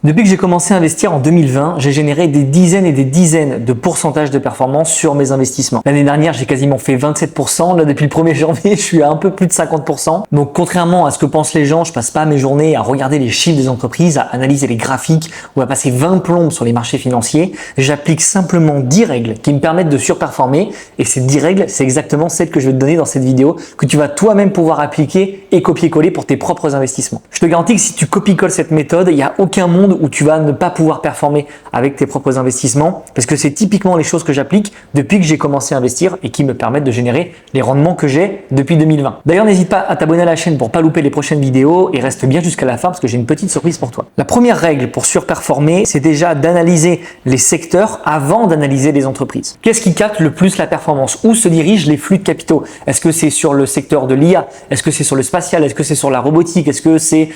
Depuis que j'ai commencé à investir en 2020, j'ai généré des dizaines et des dizaines de pourcentages de performance sur mes investissements. L'année dernière, j'ai quasiment fait 27%. Là, depuis le 1er janvier, je suis à un peu plus de 50%. Donc, contrairement à ce que pensent les gens, je passe pas mes journées à regarder les chiffres des entreprises, à analyser les graphiques ou à passer 20 plombes sur les marchés financiers. J'applique simplement 10 règles qui me permettent de surperformer. Et ces 10 règles, c'est exactement celles que je vais te donner dans cette vidéo que tu vas toi-même pouvoir appliquer et copier-coller pour tes propres investissements. Je te garantis que si tu copies-colles cette méthode, il n'y a aucun monde où tu vas ne pas pouvoir performer avec tes propres investissements parce que c'est typiquement les choses que j'applique depuis que j'ai commencé à investir et qui me permettent de générer les rendements que j'ai depuis 2020. D'ailleurs, n'hésite pas à t'abonner à la chaîne pour pas louper les prochaines vidéos et reste bien jusqu'à la fin parce que j'ai une petite surprise pour toi. La première règle pour surperformer, c'est déjà d'analyser les secteurs avant d'analyser les entreprises. Qu'est-ce qui capte le plus la performance? Où se dirigent les flux de capitaux? Est-ce que c'est sur le secteur de l'IA? Est-ce que c'est sur le spatial? Est-ce que c'est sur la robotique? Est-ce que c'est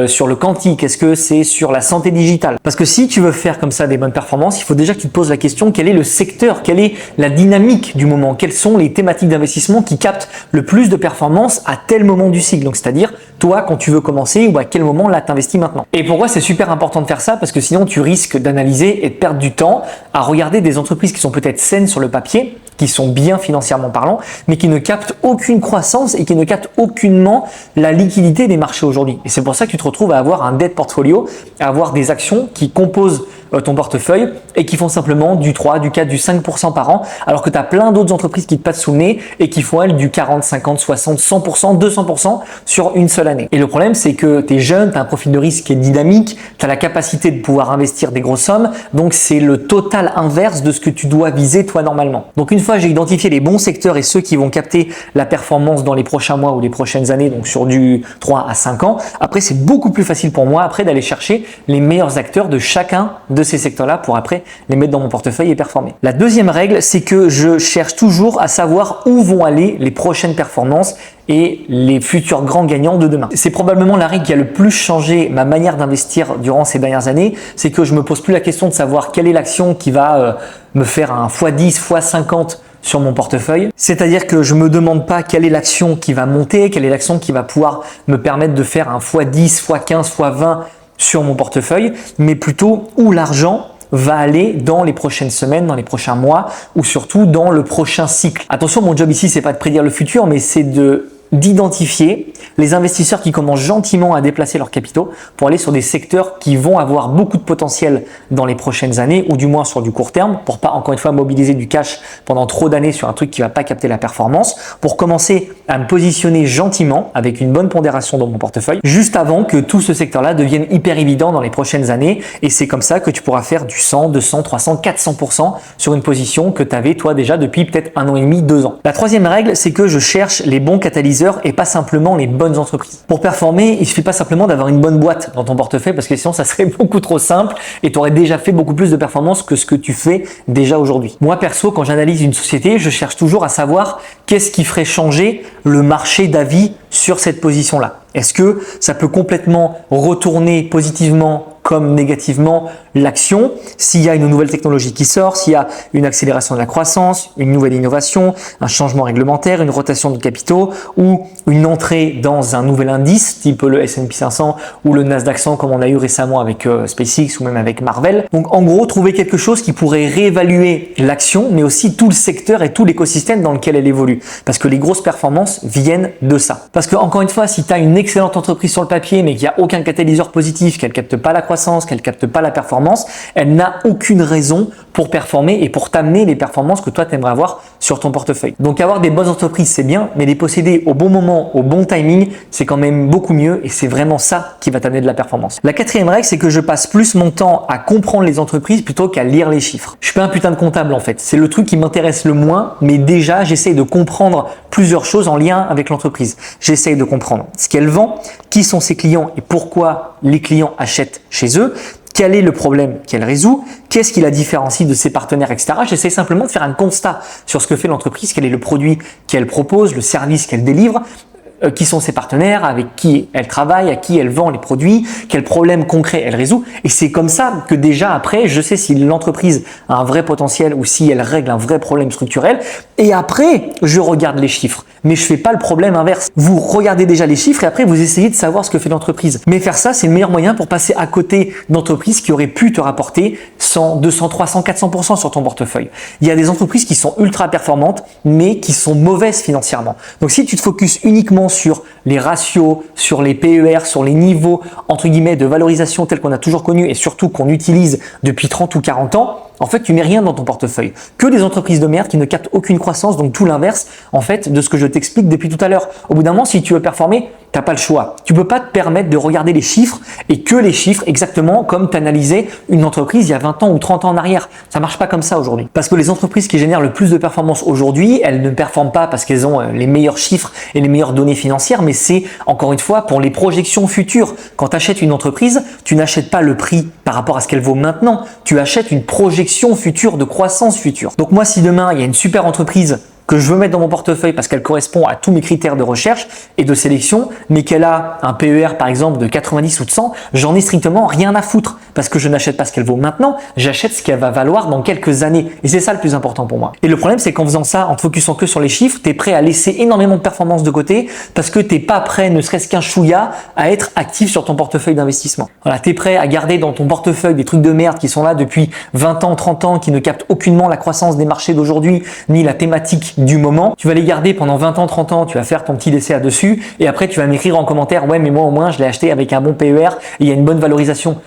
sur le quantique? Est-ce que c'est sur la santé digitale? Parce que si tu veux faire comme ça des bonnes performances, il faut déjà que tu te poses la question, quel est le secteur? Quelle est la dynamique du moment? Quelles sont les thématiques d'investissement qui captent le plus de performance à tel moment du cycle? Donc, c'est-à-dire, toi, quand tu veux commencer ou à quel moment là t'investis maintenant? Et pourquoi c'est super important de faire ça? Parce que sinon, tu risques d'analyser et de perdre du temps à regarder des entreprises qui sont peut-être saines sur le papier, qui sont bien financièrement parlant, mais qui ne captent aucune croissance et qui ne captent aucunement la liquidité des marchés aujourd'hui. Et c'est pour ça que tu te retrouves à avoir un debt portfolio, à avoir des actions qui composent ton portefeuille et qui font simplement du 3, du 4, du 5% par an, alors que tu as plein d'autres entreprises qui te passent sous le nez et qui font elles du 40, 50, 60, 100%, 200% sur une seule année. Et le problème, c'est que tu es jeune, tu as un profil de risque qui est dynamique, tu as la capacité de pouvoir investir des grosses sommes, donc c'est le total inverse de ce que tu dois viser toi normalement. Donc une fois que j'ai identifié les bons secteurs et ceux qui vont capter la performance dans les prochains mois ou les prochaines années, donc sur du 3 à 5 ans, après c'est beaucoup plus facile pour moi après d'aller chercher les meilleurs acteurs de chacun de ces secteurs-là pour après les mettre dans mon portefeuille et performer. La deuxième règle, c'est que je cherche toujours à savoir où vont aller les prochaines performances et les futurs grands gagnants de demain. C'est probablement la règle qui a le plus changé ma manière d'investir durant ces dernières années, c'est que je me pose plus la question de savoir quelle est l'action qui va me faire un x10, x50 sur mon portefeuille. C'est-à-dire que je me demande pas quelle est l'action qui va monter, quelle est l'action qui va pouvoir me permettre de faire un x10, x15, x20 sur mon portefeuille, mais plutôt où l'argent va aller dans les prochaines semaines, dans les prochains mois ou surtout dans le prochain cycle. Attention, mon job ici, c'est pas de prédire le futur, mais c'est d'identifier les investisseurs qui commencent gentiment à déplacer leurs capitaux pour aller sur des secteurs qui vont avoir beaucoup de potentiel dans les prochaines années ou du moins sur du court terme pour pas encore une fois mobiliser du cash pendant trop d'années sur un truc qui va pas capter la performance, pour commencer à me positionner gentiment avec une bonne pondération dans mon portefeuille juste avant que tout ce secteur-là devienne hyper évident dans les prochaines années, et c'est comme ça que tu pourras faire du 100, 200, 300, 400% sur une position que tu avais toi déjà depuis peut-être 1 an et demi, 2 ans. La troisième règle, c'est que je cherche les bons catalyseurs et pas simplement les bonnes entreprises. Pour performer, il suffit pas simplement d'avoir une bonne boîte dans ton portefeuille parce que sinon ça serait beaucoup trop simple et tu aurais déjà fait beaucoup plus de performance que ce que tu fais déjà aujourd'hui. Moi perso, quand j'analyse une société, je cherche toujours à savoir qu'est-ce qui ferait changer le marché d'avis sur cette position-là. Est-ce que ça peut complètement retourner positivement comme négativement l'action s'il y a une nouvelle technologie qui sort, s'il y a une accélération de la croissance, une nouvelle innovation, un changement réglementaire, une rotation de capitaux ou une entrée dans un nouvel indice type le S&P 500 ou le Nasdaq 100 comme on a eu récemment avec SpaceX ou même avec Marvel. Donc en gros, trouver quelque chose qui pourrait réévaluer l'action mais aussi tout le secteur et tout l'écosystème dans lequel elle évolue, parce que les grosses performances viennent de ça. Parce que encore une fois, si tu as une excellente entreprise sur le papier mais qu'il n'y a aucun catalyseur positif, qu'elle capte pas la croissance, qu'elle capte pas la performance, elle n'a aucune raison pour performer et pour t'amener les performances que toi tu aimerais avoir sur ton portefeuille. Donc avoir des bonnes entreprises c'est bien, mais les posséder au bon moment, au bon timing, c'est quand même beaucoup mieux et c'est vraiment ça qui va t'amener de la performance. La quatrième règle, c'est que je passe plus mon temps à comprendre les entreprises plutôt qu'à lire les chiffres. Je suis pas un putain de comptable en fait, c'est le truc qui m'intéresse le moins, mais déjà j'essaye de comprendre plusieurs choses en lien avec l'entreprise. J'essaye de comprendre ce qu'elle vend, qui sont ses clients et pourquoi les clients achètent chez eux, quel est le problème qu'elle résout, qu'est-ce qui la différencie de ses partenaires, etc. J'essaie simplement de faire un constat sur ce que fait l'entreprise, quel est le produit qu'elle propose, le service qu'elle délivre, qui sont ses partenaires, avec qui elle travaille, à qui elle vend les produits, quels problèmes concrets elle résout. Et c'est comme ça que déjà après, je sais si l'entreprise a un vrai potentiel ou si elle règle un vrai problème structurel. Et après, je regarde les chiffres. Mais je fais pas le problème inverse. Vous regardez déjà les chiffres et après vous essayez de savoir ce que fait l'entreprise. Mais faire ça, c'est le meilleur moyen pour passer à côté d'entreprises qui auraient pu te rapporter 100, 200, 300, 400% sur ton portefeuille. Il y a des entreprises qui sont ultra performantes, mais qui sont mauvaises financièrement. Donc si tu te focuses uniquement sur les ratios, sur les PER, sur les niveaux, entre guillemets, de valorisation tels qu'on a toujours connus et surtout qu'on utilise depuis 30 ou 40 ans, en fait, tu mets rien dans ton portefeuille. Que des entreprises de merde qui ne captent aucune croissance, donc tout l'inverse, en fait, de ce que je t'explique depuis tout à l'heure. Au bout d'un moment, si tu veux performer, t'as pas le choix. Tu peux pas te permettre de regarder les chiffres et que les chiffres exactement comme t'analysais une entreprise il y a 20 ans ou 30 ans en arrière. Ça marche pas comme ça aujourd'hui. Parce que les entreprises qui génèrent le plus de performance aujourd'hui, elles ne performent pas parce qu'elles ont les meilleurs chiffres et les meilleures données financières, mais c'est encore une fois pour les projections futures. Quand tu achètes une entreprise, tu n'achètes pas le prix par rapport à ce qu'elle vaut maintenant. Tu achètes une projection future de croissance future. Donc moi, si demain il y a une super entreprise que je veux mettre dans mon portefeuille parce qu'elle correspond à tous mes critères de recherche et de sélection, mais qu'elle a un PER par exemple de 90 ou de 100, j'en ai strictement rien à foutre parce que je n'achète pas ce qu'elle vaut maintenant, j'achète ce qu'elle va valoir dans quelques années. Et c'est ça le plus important pour moi. Et le problème, c'est qu'en faisant ça, en te focusant que sur les chiffres, tu es prêt à laisser énormément de performance de côté parce que tu n'es pas prêt, ne serait-ce qu'un chouïa, à être actif sur ton portefeuille d'investissement. Voilà, tu es prêt à garder dans ton portefeuille des trucs de merde qui sont là depuis 20 ans, 30 ans, qui ne captent aucunement la croissance des marchés d'aujourd'hui, ni la thématique du moment. Tu vas les garder pendant 20 ans, 30 ans, tu vas faire ton petit décès là-dessus et après tu vas m'écrire en commentaire « Ouais, mais moi au moins je l'ai acheté avec un bon PER et il y a une bonne valorisation. »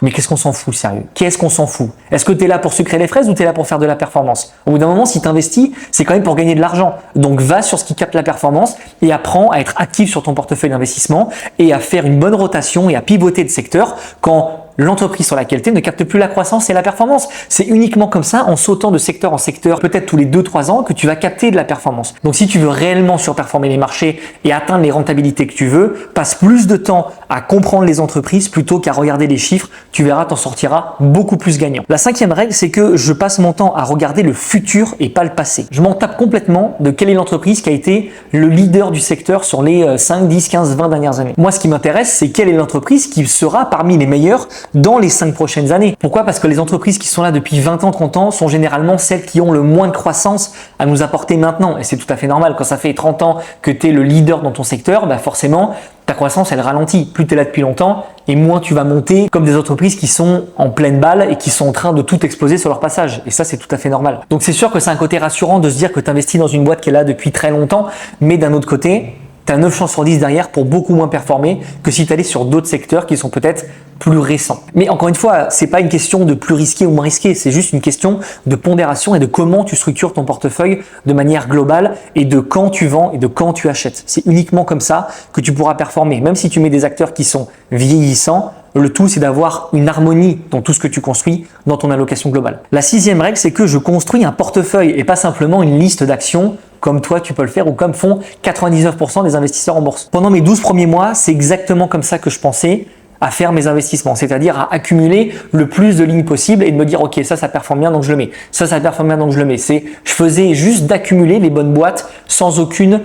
Mais qu'est-ce qu'on s'en fout, sérieux? Qu'est-ce qu'on s'en fout? Est-ce que tu es là pour sucrer les fraises ou tu es là pour faire de la performance? Au bout d'un moment, si tu investis, c'est quand même pour gagner de l'argent. Donc va sur ce qui capte la performance et apprends à être actif sur ton portefeuille d'investissement et à faire une bonne rotation et à pivoter de secteur quand l'entreprise sur laquelle tu es ne capte plus la croissance et la performance. C'est uniquement comme ça, en sautant de secteur en secteur, peut-être tous les 2-3 ans, que tu vas capter de la performance. Donc si tu veux réellement surperformer les marchés et atteindre les rentabilités que tu veux, passe plus de temps à comprendre les entreprises plutôt qu'à regarder les chiffres. Tu verras, t'en sortiras beaucoup plus gagnant. La 5e règle, c'est que je passe mon temps à regarder le futur et pas le passé. Je m'en tape complètement de quelle est l'entreprise qui a été le leader du secteur sur les 5, 10, 15, 20 dernières années. Moi, ce qui m'intéresse, c'est quelle est l'entreprise qui sera parmi les meilleures dans les 5 prochaines années. Pourquoi? Parce que les entreprises qui sont là depuis 20 ans, 30 ans sont généralement celles qui ont le moins de croissance à nous apporter maintenant. Et c'est tout à fait normal. Quand ça fait 30 ans que tu es le leader dans ton secteur, bah forcément, ta croissance, elle ralentit. Plus tu es là depuis longtemps et moins tu vas monter comme des entreprises qui sont en pleine balle et qui sont en train de tout exploser sur leur passage. Et ça, c'est tout à fait normal. Donc, c'est sûr que c'est un côté rassurant de se dire que tu investis dans une boîte qui est là depuis très longtemps, mais d'un autre côté, tu as 9 chances sur 10 derrière pour beaucoup moins performer que si tu allais sur d'autres secteurs qui sont peut-être plus récents. Mais encore une fois, c'est pas une question de plus risqué ou moins risqué, c'est juste une question de pondération et de comment tu structures ton portefeuille de manière globale et de quand tu vends et de quand tu achètes. C'est uniquement comme ça que tu pourras performer. Même si tu mets des acteurs qui sont vieillissants, le tout, c'est d'avoir une harmonie dans tout ce que tu construis dans ton allocation globale. La 6e règle, c'est que je construis un portefeuille et pas simplement une liste d'actions comme toi tu peux le faire ou comme font 99% des investisseurs en bourse. Pendant mes 12 premiers mois, c'est exactement comme ça que je pensais à faire mes investissements, c'est-à-dire à accumuler le plus de lignes possible et de me dire ok, ça performe bien donc je le mets, ça performe bien donc je le mets. Je faisais juste d'accumuler les bonnes boîtes sans aucune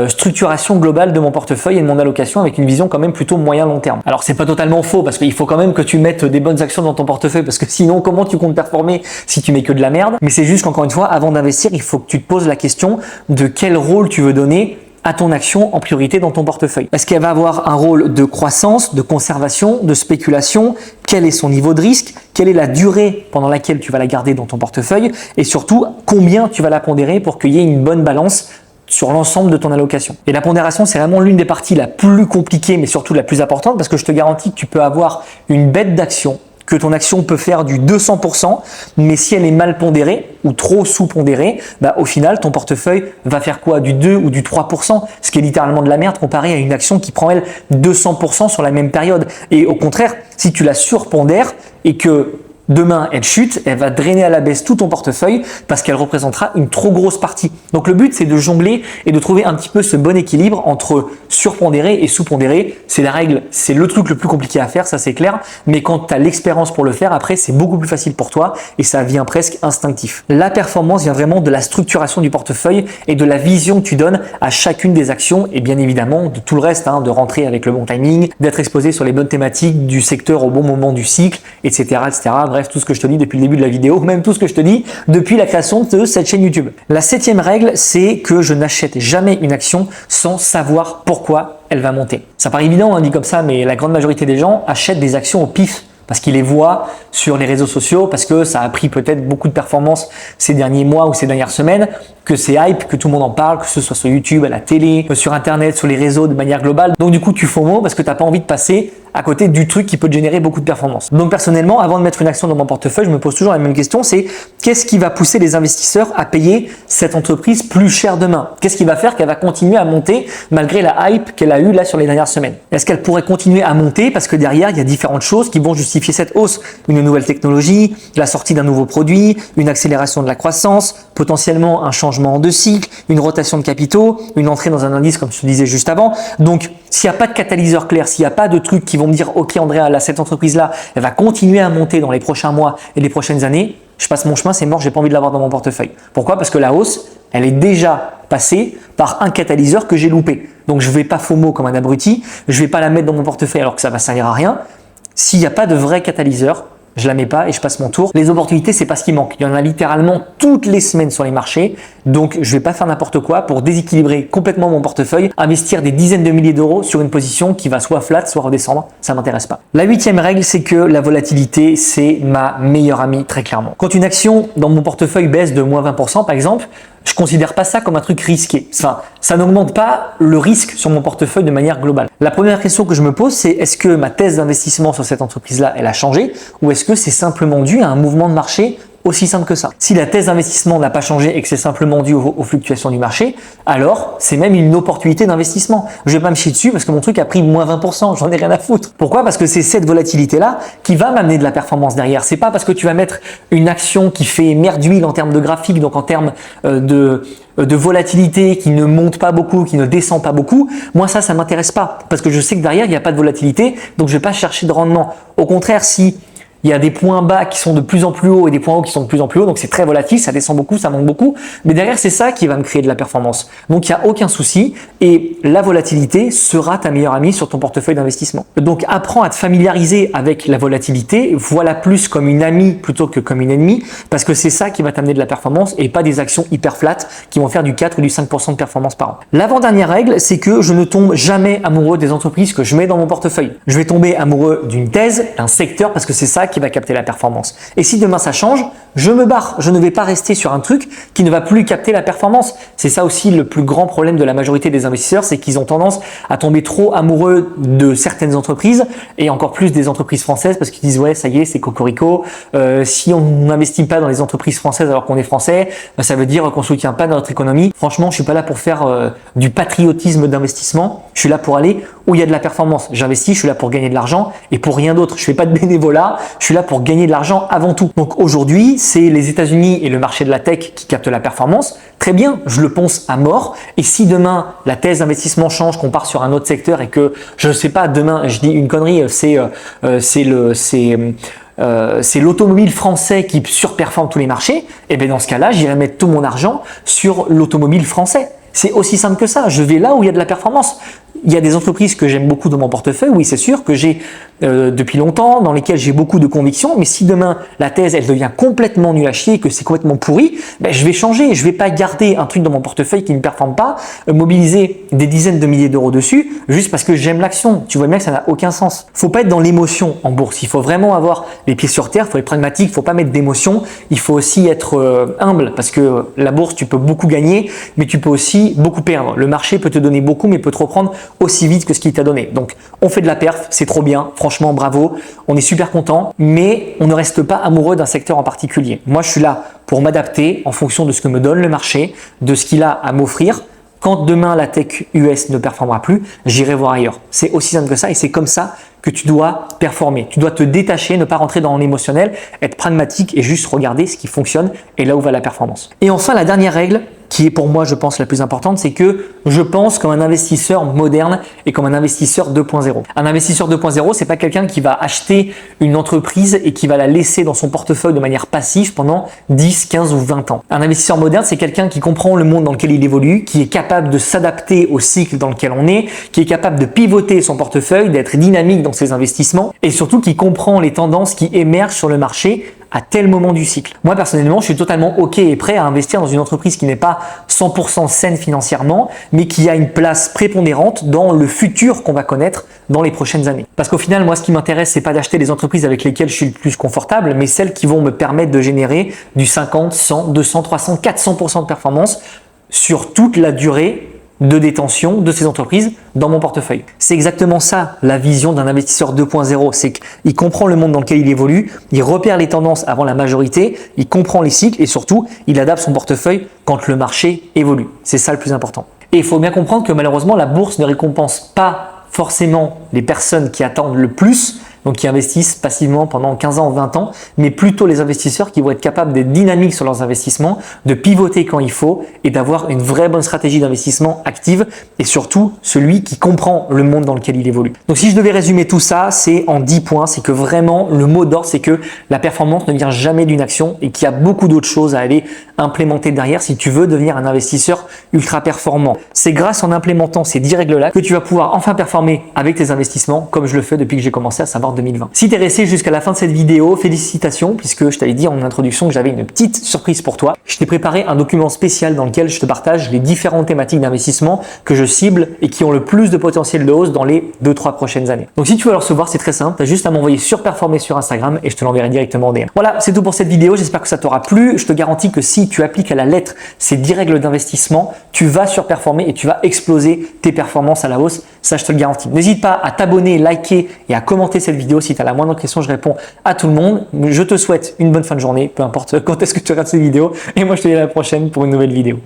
structuration globale de mon portefeuille et de mon allocation avec une vision quand même plutôt moyen-long terme. Alors c'est pas totalement faux parce qu'il faut quand même que tu mettes des bonnes actions dans ton portefeuille parce que sinon comment tu comptes performer si tu mets que de la merde? Mais c'est juste qu'encore une fois, avant d'investir, il faut que tu te poses la question de quel rôle tu veux donner à ton action en priorité dans ton portefeuille. Est-ce qu'elle va avoir un rôle de croissance, de conservation, de spéculation? Quel est son niveau de risque? Quelle est la durée pendant laquelle tu vas la garder dans ton portefeuille? Et surtout, combien tu vas la pondérer pour qu'il y ait une bonne balance sur l'ensemble de ton allocation. Et la pondération, c'est vraiment l'une des parties la plus compliquée, mais surtout la plus importante parce que je te garantis que tu peux avoir une bête d'action, que ton action peut faire du 200%, mais si elle est mal pondérée ou trop sous-pondérée, bah, au final, ton portefeuille va faire quoi? Du 2 ou du 3%, ce qui est littéralement de la merde comparé à une action qui prend, elle, 200% sur la même période. Et au contraire, si tu la surpondères et que demain elle chute, elle va drainer à la baisse tout ton portefeuille parce qu'elle représentera une trop grosse partie. Donc le but c'est de jongler et de trouver un petit peu ce bon équilibre entre surpondéré et sous-pondéré. C'est la règle, c'est le truc le plus compliqué à faire, ça c'est clair, mais quand tu as l'expérience pour le faire, après c'est beaucoup plus facile pour toi et ça vient presque instinctif. La performance vient vraiment de la structuration du portefeuille et de la vision que tu donnes à chacune des actions et bien évidemment de tout le reste, de rentrer avec le bon timing, d'être exposé sur les bonnes thématiques du secteur au bon moment du cycle, etc. Bref, tout ce que je te dis depuis le début de la vidéo, même tout ce que je te dis depuis la création de cette chaîne YouTube. La 7e règle, c'est que je n'achète jamais une action sans savoir pourquoi elle va monter. Ça paraît évident, dit comme ça, mais la grande majorité des gens achètent des actions au pif parce qu'ils les voient sur les réseaux sociaux, parce que ça a pris peut-être beaucoup de performance ces derniers mois ou ces dernières semaines, que c'est hype, que tout le monde en parle, que ce soit sur YouTube, à la télé, sur Internet, sur les réseaux de manière globale. Donc du coup, tu FOMO parce que tu n'as pas envie de passer à côté du truc qui peut te générer beaucoup de performance. Donc personnellement, avant de mettre une action dans mon portefeuille, je me pose toujours la même question, c'est qu'est-ce qui va pousser les investisseurs à payer cette entreprise plus cher demain? Qu'est-ce qui va faire qu'elle va continuer à monter malgré la hype qu'elle a eue là sur les dernières semaines? Est-ce qu'elle pourrait continuer à monter parce que derrière, il y a différentes choses qui vont justifier cette hausse? Une nouvelle technologie, la sortie d'un nouveau produit, une accélération de la croissance, potentiellement un changement de cycle, une rotation de capitaux, une entrée dans un indice comme je te disais juste avant. Donc, s'il n'y a pas de catalyseur clair, s'il n'y a pas de trucs qui vont me dire « Ok Andrea, là, cette entreprise-là, elle va continuer à monter dans les prochains mois et les prochaines années », je passe mon chemin, c'est mort, j'ai pas envie de l'avoir dans mon portefeuille. Pourquoi? Parce que la hausse, elle est déjà passée par un catalyseur que j'ai loupé. Donc, je ne vais pas FOMO comme un abruti, je ne vais pas la mettre dans mon portefeuille alors que ça va servir à rien. S'il n'y a pas de vrai catalyseur, je la mets pas et je passe mon tour. Les opportunités, c'est pas ce qui manque. Il y en a littéralement toutes les semaines sur les marchés. Donc, je vais pas faire n'importe quoi pour déséquilibrer complètement mon portefeuille, investir des dizaines de milliers d'euros sur une position qui va soit flat, soit redescendre. Ça m'intéresse pas. La 8e règle, c'est que la volatilité, c'est ma meilleure amie, très clairement. Quand une action dans mon portefeuille baisse de moins 20%, par exemple, je considère pas ça comme un truc risqué. Enfin, ça n'augmente pas le risque sur mon portefeuille de manière globale. La première question que je me pose, c'est est-ce que ma thèse d'investissement sur cette entreprise-là, elle a changé ou est-ce que c'est simplement dû à un mouvement de marché aussi simple que ça? Si la thèse d'investissement n'a pas changé et que c'est simplement dû aux fluctuations du marché, alors c'est même une opportunité d'investissement. Je vais pas me chier dessus parce que mon truc a pris moins 20%, j'en ai rien à foutre. Pourquoi? Parce que c'est cette volatilité-là qui va m'amener de la performance derrière. C'est pas parce que tu vas mettre une action qui fait merdhuile en termes de graphique, donc en termes de volatilité, qui ne monte pas beaucoup, qui ne descend pas beaucoup. Moi, ça m'intéresse pas parce que je sais que derrière, il n'y a pas de volatilité, donc je vais pas chercher de rendement. Au contraire, si il y a des points bas qui sont de plus en plus hauts et des points hauts qui sont de plus en plus hauts, donc c'est très volatile, ça descend beaucoup, ça monte beaucoup, mais derrière c'est ça qui va me créer de la performance. Donc il n'y a aucun souci et la volatilité sera ta meilleure amie sur ton portefeuille d'investissement. Donc apprends à te familiariser avec la volatilité, voilà plus comme une amie plutôt que comme une ennemie, parce que c'est ça qui va t'amener de la performance et pas des actions hyper flat qui vont faire du 4 ou du 5% de performance par an. L'avant-dernière règle, c'est que je ne tombe jamais amoureux des entreprises que je mets dans mon portefeuille. Je vais tomber amoureux d'une thèse, d'un secteur, parce que c'est ça qui va capter la performance. Et si demain ça change, je me barre. Je ne vais pas rester sur un truc qui ne va plus capter la performance. C'est ça aussi le plus grand problème de la majorité des investisseurs, c'est qu'ils ont tendance à tomber trop amoureux de certaines entreprises et encore plus des entreprises françaises parce qu'ils disent ouais ça y est c'est cocorico. Si on n'investit pas dans les entreprises françaises alors qu'on est français, ça veut dire qu'on soutient pas notre économie. Franchement, je suis pas là pour faire du patriotisme d'investissement. Je suis là pour aller où il y a de la performance. J'investis, je suis là pour gagner de l'argent et pour rien d'autre. Je fais pas de bénévolat. Je suis là pour gagner de l'argent avant tout. Donc aujourd'hui, c'est les États-Unis et le marché de la tech qui captent la performance. Très bien, je le ponce à mort. Et si demain la thèse d'investissement change, qu'on part sur un autre secteur et que je sais pas, demain, je dis une connerie, c'est l'automobile français qui surperforme tous les marchés, et bien dans ce cas-là, j'irai mettre tout mon argent sur l'automobile français. C'est aussi simple que ça. Je vais là où il y a de la performance. Il y a des entreprises que j'aime beaucoup dans mon portefeuille, oui c'est sûr, que j'ai depuis longtemps, dans lesquelles j'ai beaucoup de convictions, mais si demain la thèse elle devient complètement nulle à chier, que c'est complètement pourri, ben, je vais changer, je vais pas garder un truc dans mon portefeuille qui ne performe pas, mobiliser des dizaines de milliers d'euros dessus, juste parce que j'aime l'action. Tu vois bien que ça n'a aucun sens. Faut pas être dans l'émotion en bourse, il faut vraiment avoir les pieds sur terre, il faut être pragmatique, il faut pas mettre d'émotion, il faut aussi être humble, parce que la bourse tu peux beaucoup gagner, mais tu peux aussi beaucoup perdre. Le marché peut te donner beaucoup, mais peut te reprendre aussi vite que ce qu'il t'a donné. Donc, on fait de la perf, c'est trop bien, franchement, bravo, on est super content, mais on ne reste pas amoureux d'un secteur en particulier. Moi, je suis là pour m'adapter en fonction de ce que me donne le marché, de ce qu'il a à m'offrir, Quand demain la tech US ne performera plus, j'irai voir ailleurs. C'est aussi simple que ça et c'est comme ça que tu dois performer. Tu dois te détacher, ne pas rentrer dans l'émotionnel, être pragmatique et juste regarder ce qui fonctionne et là où va la performance. Et enfin, la dernière règle, qui est pour moi, je pense, la plus importante, c'est que je pense comme un investisseur moderne et comme un investisseur 2.0. Un investisseur 2.0, c'est pas quelqu'un qui va acheter une entreprise et qui va la laisser dans son portefeuille de manière passive pendant 10, 15 ou 20 ans. Un investisseur moderne, c'est quelqu'un qui comprend le monde dans lequel il évolue, qui est capable de s'adapter au cycle dans lequel on est, qui est capable de pivoter son portefeuille, d'être dynamique dans ses investissements et surtout qui comprend les tendances qui émergent sur le marché à tel moment du cycle. Moi, personnellement, je suis totalement OK et prêt à investir dans une entreprise qui n'est pas 100% saine financièrement, mais qui a une place prépondérante dans le futur qu'on va connaître dans les prochaines années. Parce qu'au final, moi, ce qui m'intéresse, c'est pas d'acheter des entreprises avec lesquelles je suis le plus confortable, mais celles qui vont me permettre de générer du 50, 100, 200, 300, 400% de performance sur toute la durée de détention de ces entreprises dans mon portefeuille. C'est exactement ça la vision d'un investisseur 2.0, c'est qu'il comprend le monde dans lequel il évolue, il repère les tendances avant la majorité, il comprend les cycles et surtout, il adapte son portefeuille quand le marché évolue. C'est ça le plus important. Et il faut bien comprendre que malheureusement, la bourse ne récompense pas forcément les personnes qui attendent le plus, donc qui investissent passivement pendant 15 ans ou 20 ans, mais plutôt les investisseurs qui vont être capables d'être dynamiques sur leurs investissements, de pivoter quand il faut et d'avoir une vraie bonne stratégie d'investissement active et surtout celui qui comprend le monde dans lequel il évolue. Donc si je devais résumer tout ça, c'est en 10 points, c'est que vraiment le mot d'ordre, c'est que la performance ne vient jamais d'une action et qu'il y a beaucoup d'autres choses à aller implémenter derrière si tu veux devenir un investisseur ultra performant. C'est grâce en implémentant ces 10 règles-là que tu vas pouvoir enfin performer avec tes investissements comme je le fais depuis que j'ai commencé à savoir 2020. Si tu es resté jusqu'à la fin de cette vidéo, félicitations puisque je t'avais dit en introduction que j'avais une petite surprise pour toi. Je t'ai préparé un document spécial dans lequel je te partage les différentes thématiques d'investissement que je cible et qui ont le plus de potentiel de hausse dans les 2-3 prochaines années. Donc si tu veux le recevoir, c'est très simple, tu as juste à m'envoyer surperformer sur Instagram et je te l'enverrai directement en DM. Voilà, c'est tout pour cette vidéo, j'espère que ça t'aura plu. Je te garantis que si tu appliques à la lettre ces 10 règles d'investissement, tu vas surperformer et tu vas exploser tes performances à la hausse, ça je te le garantis. N'hésite pas à t'abonner, liker et à commenter cette vidéo. Si tu as la moindre question, je réponds à tout le monde. Je te souhaite une bonne fin de journée, peu importe quand est-ce que tu regardes cette vidéo. Et moi, je te dis à la prochaine pour une nouvelle vidéo.